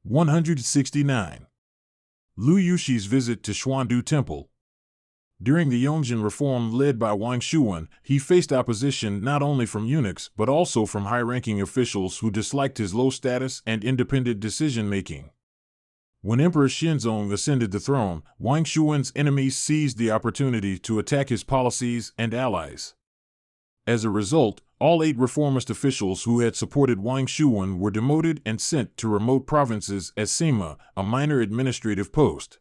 169. Lu Yushi's visit to Xuandu Temple. During the Yongzheng reform led by Wang Shuwen, he faced opposition not only from eunuchs but also from high-ranking officials who disliked his low status and independent decision-making. When Emperor Xinzong ascended the throne, Wang Shuwen's enemies seized the opportunity to attack his policies and allies. As a result, all 8 reformist officials who had supported Wang Shuwen were demoted and sent to remote provinces as Sima, a minor administrative post.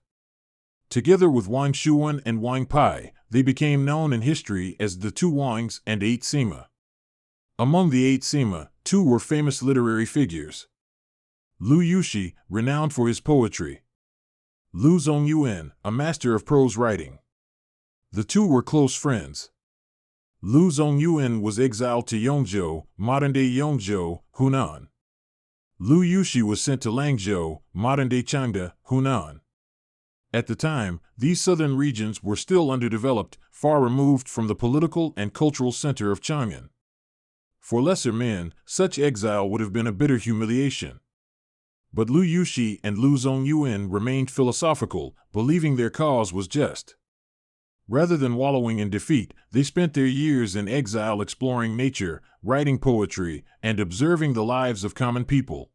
Together with Wang Shuwen and Wang Pai, they became known in history as the 2 Wangs and 8 Sima. Among the 8 Sima, 2 were famous literary figures. Lu Yushi, renowned for his poetry. Lu Zongyuan, a master of prose writing. The 2 were close friends. Lu Zongyuan was exiled to Yongzhou, modern-day Yongzhou, Hunan. Lu Yushi was sent to Langzhou, modern-day Changde, Hunan. At the time, these southern regions were still underdeveloped, far removed from the political and cultural center of Chang'an. For lesser men, such exile would have been a bitter humiliation. But Lu Yushi and Lu Zongyuan remained philosophical, believing their cause was just. Rather than wallowing in defeat, they spent their years in exile exploring nature, writing poetry, and observing the lives of common people.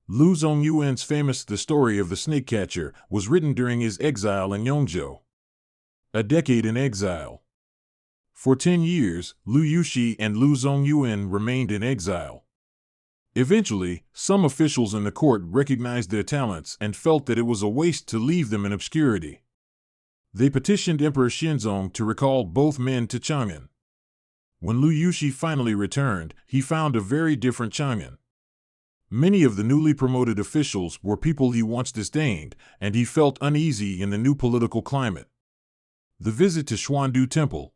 Lu Zongyuan's famous The Story of the Snake Catcher was written during his exile in Yongzhou. A decade in exile. For 10 years, Lu Yushi and Lu Zongyuan remained in exile. Eventually, some officials in the court recognized their talents and felt that it was a waste to leave them in obscurity. They petitioned Emperor Xinzong to recall both men to Chang'an. When Lu Yushi finally returned, he found a very different Chang'an. Many of the newly promoted officials were people he once disdained, and he felt uneasy in the new political climate. The visit to Xuandu Temple.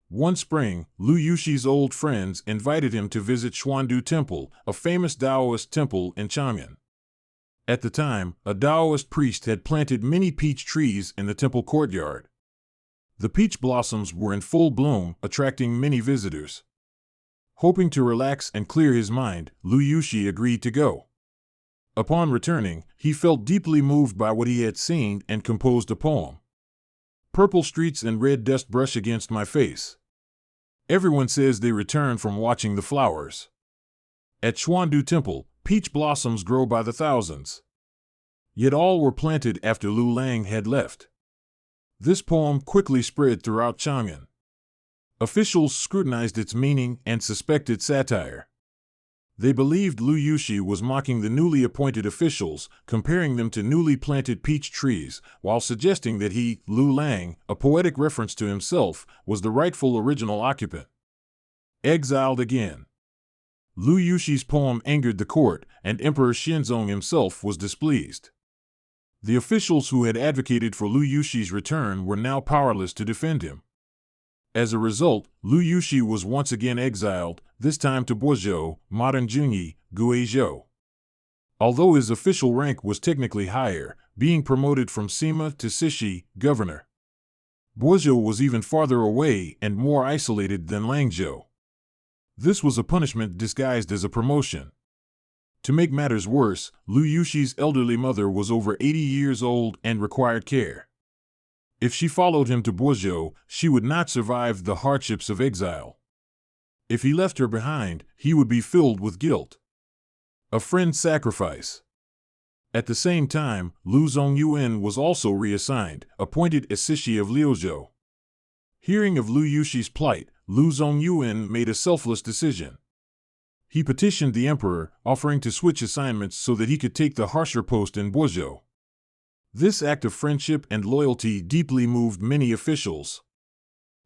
One spring, Lu Yushi's old friends invited him to visit Xuandu Temple, a famous Taoist temple in Chang'an. At the time, a Taoist priest had planted many peach trees in the temple courtyard. The peach blossoms were in full bloom, attracting many visitors. Hoping to relax and clear his mind, Lu Yushi agreed to go. Upon returning, he felt deeply moved by what he had seen and composed a poem. Purple streets and red dust brush against my face. Everyone says they return from watching the flowers. At Xuandu Temple, peach blossoms grow by the thousands. Yet all were planted after Lu Lang had left. This poem quickly spread throughout Chang'an. Officials scrutinized its meaning and suspected satire. They believed Lu Yushi was mocking the newly appointed officials, comparing them to newly planted peach trees, while suggesting that he, Lu Lang, a poetic reference to himself, was the rightful original occupant. Exiled again. Lu Yushi's poem angered the court, and Emperor Xinzong himself was displeased. The officials who had advocated for Lu Yushi's return were now powerless to defend him. As a result, Lu Yushi was once again exiled, this time to Boizhou, modern Zhengyi, Guizhou. Although his official rank was technically higher, being promoted from Sima to Sishi, governor. Boizhou was even farther away and more isolated than Langzhou. This was a punishment disguised as a promotion. To make matters worse, Lu Yushi's elderly mother was over 80 years old and required care. If she followed him to Boizhou, she would not survive the hardships of exile. If he left her behind, he would be filled with guilt. A friend's sacrifice. At the same time, Lu Zongyuan was also reassigned, appointed as Sishi of Liuzhou. Hearing of Lu Yushi's plight, Lu Zongyuan made a selfless decision. He petitioned the emperor, offering to switch assignments so that he could take the harsher post in Boizhou. This act of friendship and loyalty deeply moved many officials.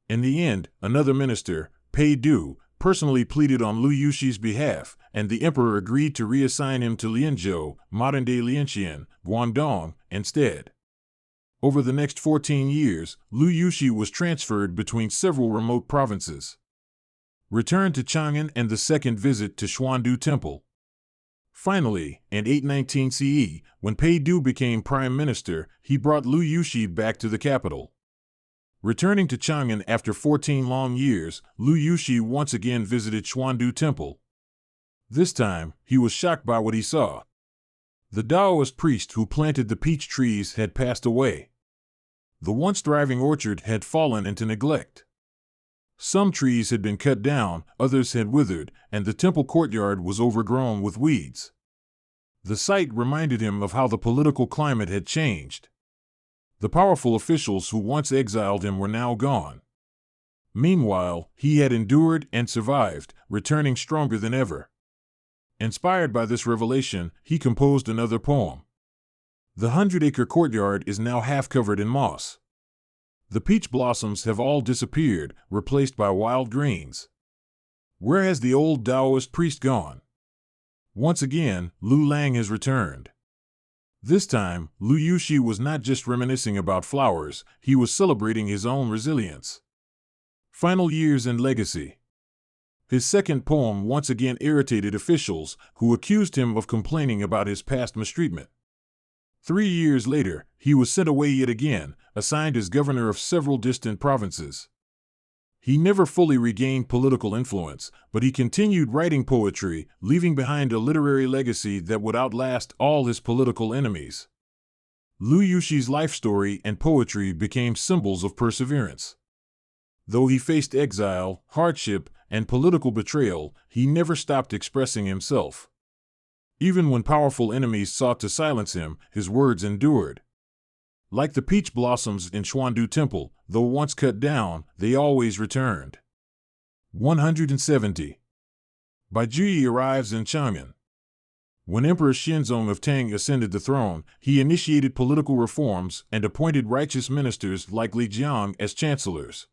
In the end, another minister, Pei Du, personally pleaded on Lu Yushi's behalf, and the emperor agreed to reassign him to Lianzhou, modern-day Lianxian, Guangdong, instead. Over the next 14 years, Lu Yushi was transferred between several remote provinces. Return to Chang'an and the second visit to Xuandu Temple. Finally, in 819 CE, when Pei Du became prime minister, he brought Lu Yushi back to the capital. Returning to Chang'an after 14 long years, Lu Yushi once again visited Xuandu Temple. This time, he was shocked by what he saw. The Taoist priest who planted the peach trees had passed away. The once thriving orchard had fallen into neglect. Some trees had been cut down, others had withered, and the temple courtyard was overgrown with weeds. The sight reminded him of how the political climate had changed. The powerful officials who once exiled him were now gone. Meanwhile, he had endured and survived, returning stronger than ever. Inspired by this revelation, he composed another poem. The 100-acre courtyard is now half covered in moss. The peach blossoms have all disappeared, replaced by wild greens. Where has the old Taoist priest gone? Once again, Lu Lang has returned. This time, Lu Yushi was not just reminiscing about flowers, he was celebrating his own resilience. Final years and legacy. His second poem once again irritated officials, who accused him of complaining about his past mistreatment. 3 years later, he was sent away yet again, assigned as governor of several distant provinces. He never fully regained political influence, but he continued writing poetry, leaving behind a literary legacy that would outlast all his political enemies. Lu Yushi's life story and poetry became symbols of perseverance. Though he faced exile, hardship, and political betrayal, he never stopped expressing himself. Even when powerful enemies sought to silence him, his words endured. Like the peach blossoms in Xuandu Temple, though once cut down, they always returned. 170. Baijuyi arrives in Chang'an. When Emperor Xinzong of Tang ascended the throne, he initiated political reforms and appointed righteous ministers like Li Jiang as chancellors.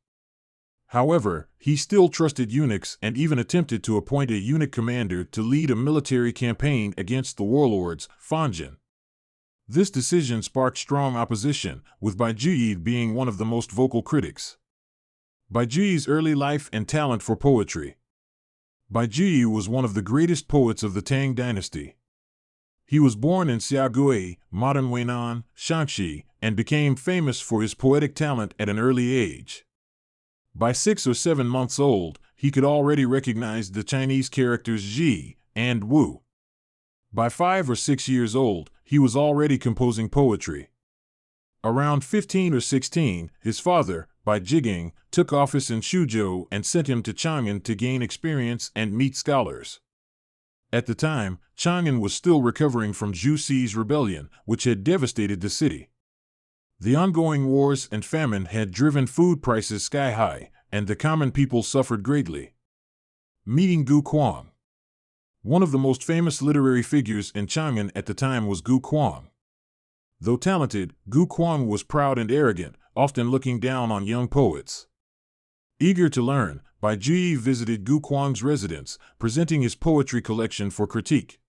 However, he still trusted eunuchs and even attempted to appoint a eunuch commander to lead a military campaign against the warlords, Fanjin. This decision sparked strong opposition, with Baijuyi being one of the most vocal critics. Baijuyi's early life and talent for poetry. Baijuyi was one of the greatest poets of the Tang dynasty. He was born in Xiaogui, modern Weinan, Shaanxi, and became famous for his poetic talent at an early age. By 6 or 7 months old, he could already recognize the Chinese characters Zhi and Wu. By 5 or 6 years old, he was already composing poetry. Around 15 or 16, his father, Bai Jiging, took office in Suzhou and sent him to Chang'an to gain experience and meet scholars. At the time, Chang'an was still recovering from Zhu Si's rebellion, which had devastated the city. The ongoing wars and famine had driven food prices sky high, and the common people suffered greatly. Meeting Gu Kuang. One of the most famous literary figures in Chang'an at the time was Gu Kuang. Though talented, Gu Kuang was proud and arrogant, often looking down on young poets. Eager to learn, Baijuyi visited Gu Kuang's residence, presenting his poetry collection for critique.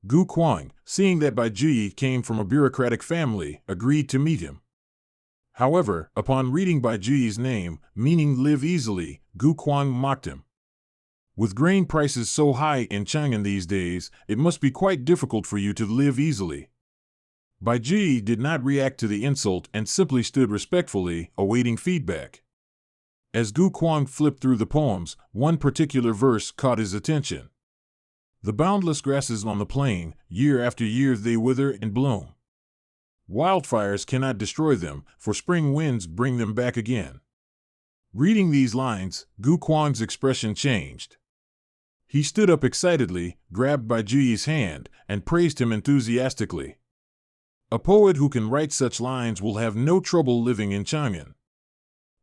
Gu Kuang, seeing that Baijuyi came from a bureaucratic family, agreed to meet him. However, upon reading Baijuyi's name, meaning live easily, Gu Kuang mocked him. With grain prices so high in Chang'an these days, it must be quite difficult for you to live easily. Baijuyi did not react to the insult and simply stood respectfully, awaiting feedback. As Gu Kuang flipped through the poems, one particular verse caught his attention. The boundless grasses on the plain, year after year they wither and bloom. Wildfires cannot destroy them, for spring winds bring them back again. Reading these lines, Gu Kuang's expression changed. He stood up excitedly, grabbed Baijuyi's hand, and praised him enthusiastically. A poet who can write such lines will have no trouble living in Chang'an.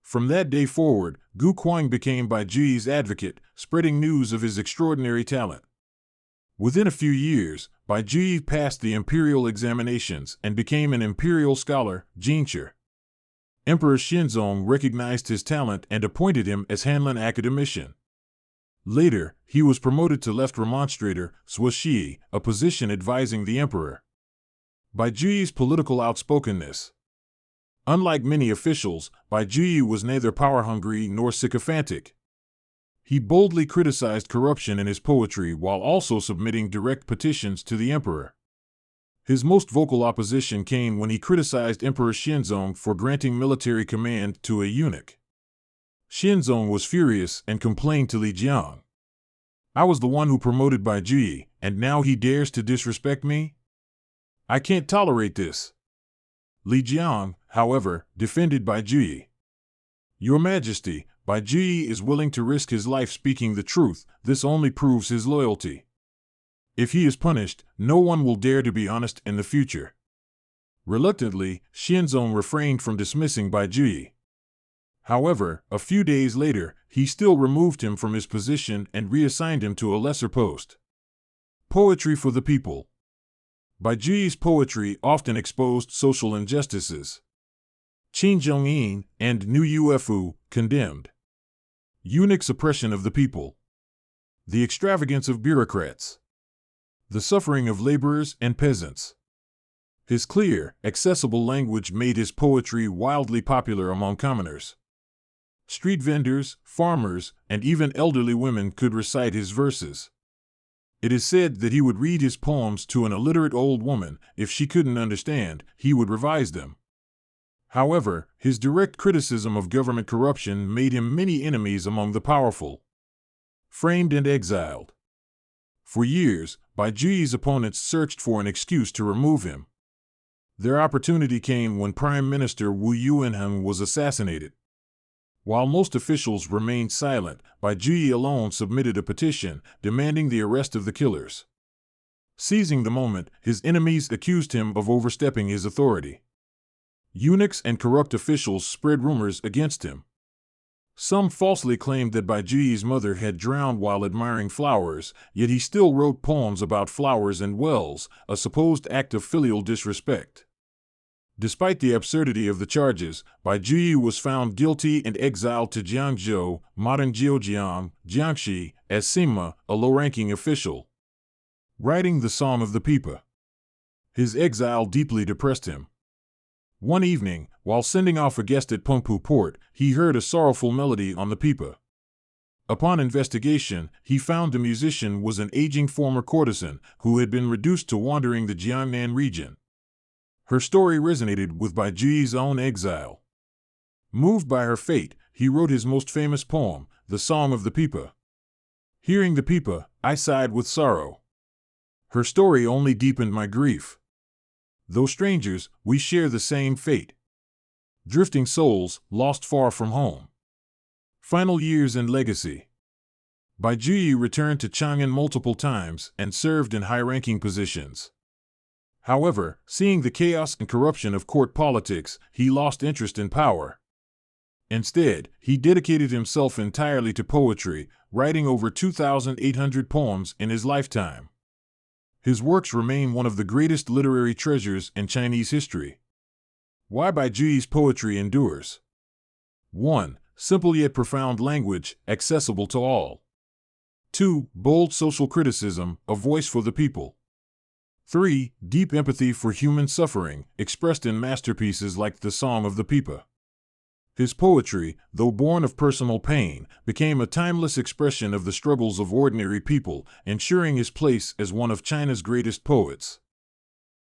From that day forward, Gu Kuang became Baijuyi's advocate, spreading news of his extraordinary talent. Within a few years, Baijuyi passed the imperial examinations and became an imperial scholar, Jinshi. Emperor Xinzong recognized his talent and appointed him as Hanlin academician. Later, he was promoted to left remonstrator, Suoshi, a position advising the emperor. Baijuyi's political outspokenness. Unlike many officials, Baijuyi was neither power-hungry nor sycophantic. He boldly criticized corruption in his poetry while also submitting direct petitions to the emperor. His most vocal opposition came when he criticized Emperor Xinzong for granting military command to a eunuch. Xinzong was furious and complained to Li Jiang. "I was the one who promoted Baijuyi, and now he dares to disrespect me?" I can't tolerate this. Li Jiang, however, defended Bai Juyi. Your Majesty, Bai Juyi is willing to risk his life speaking the truth. This only proves his loyalty. If he is punished, no one will dare to be honest in the future. Reluctantly, Xianzong refrained from dismissing Bai Juyi. However, a few days later, he still removed him from his position and reassigned him to a lesser post. Poetry for the people. Bai Juyi's poetry often exposed social injustices. Qin Zhongyin and Nu Yuefu condemned eunuch's oppression of the people, the extravagance of bureaucrats, the suffering of laborers and peasants. His clear, accessible language made his poetry wildly popular among commoners. Street vendors, farmers, and even elderly women could recite his verses. It is said that he would read his poems to an illiterate old woman. If she couldn't understand, he would revise them. However, his direct criticism of government corruption made him many enemies among the powerful. Framed and exiled. For years, Bai Juyi's opponents searched for an excuse to remove him. Their opportunity came when Prime Minister Wu Yuanheng was assassinated. While most officials remained silent, Bai Juyi alone submitted a petition demanding the arrest of the killers. Seizing the moment, his enemies accused him of overstepping his authority. Eunuchs and corrupt officials spread rumors against him. Some falsely claimed that Bai Juyi's mother had drowned while admiring flowers, yet he still wrote poems about flowers and wells, a supposed act of filial disrespect. Despite the absurdity of the charges, Bai Juyi was found guilty and exiled to Jiangzhou, modern Zhejiang, Jiangxi, as Sima, a low-ranking official. Writing the Song of the Pipa. His exile deeply depressed him. One evening, while sending off a guest at Pengpu port, he heard a sorrowful melody on the pipa. Upon investigation, he found the musician was an aging former courtesan who had been reduced to wandering the Jiangnan region. Her story resonated with Bai Juyi's own exile. Moved by her fate, he wrote his most famous poem, The Song of the Pipa. Hearing the pipa, I sighed with sorrow. Her story only deepened my grief. Though strangers, we share the same fate. Drifting souls, lost far from home. Final years and legacy. Bai Juyi returned to Chang'an multiple times and served in high-ranking positions. However, seeing the chaos and corruption of court politics, he lost interest in power. Instead, he dedicated himself entirely to poetry, writing over 2,800 poems in his lifetime. His works remain one of the greatest literary treasures in Chinese history. Why Bai Juyi's poetry endures. 1. Simple yet profound language, accessible to all. 2. Bold social criticism, a voice for the people. 3. Deep empathy for human suffering, expressed in masterpieces like The Song of the Pipa. His poetry, though born of personal pain, became a timeless expression of the struggles of ordinary people, ensuring his place as one of China's greatest poets.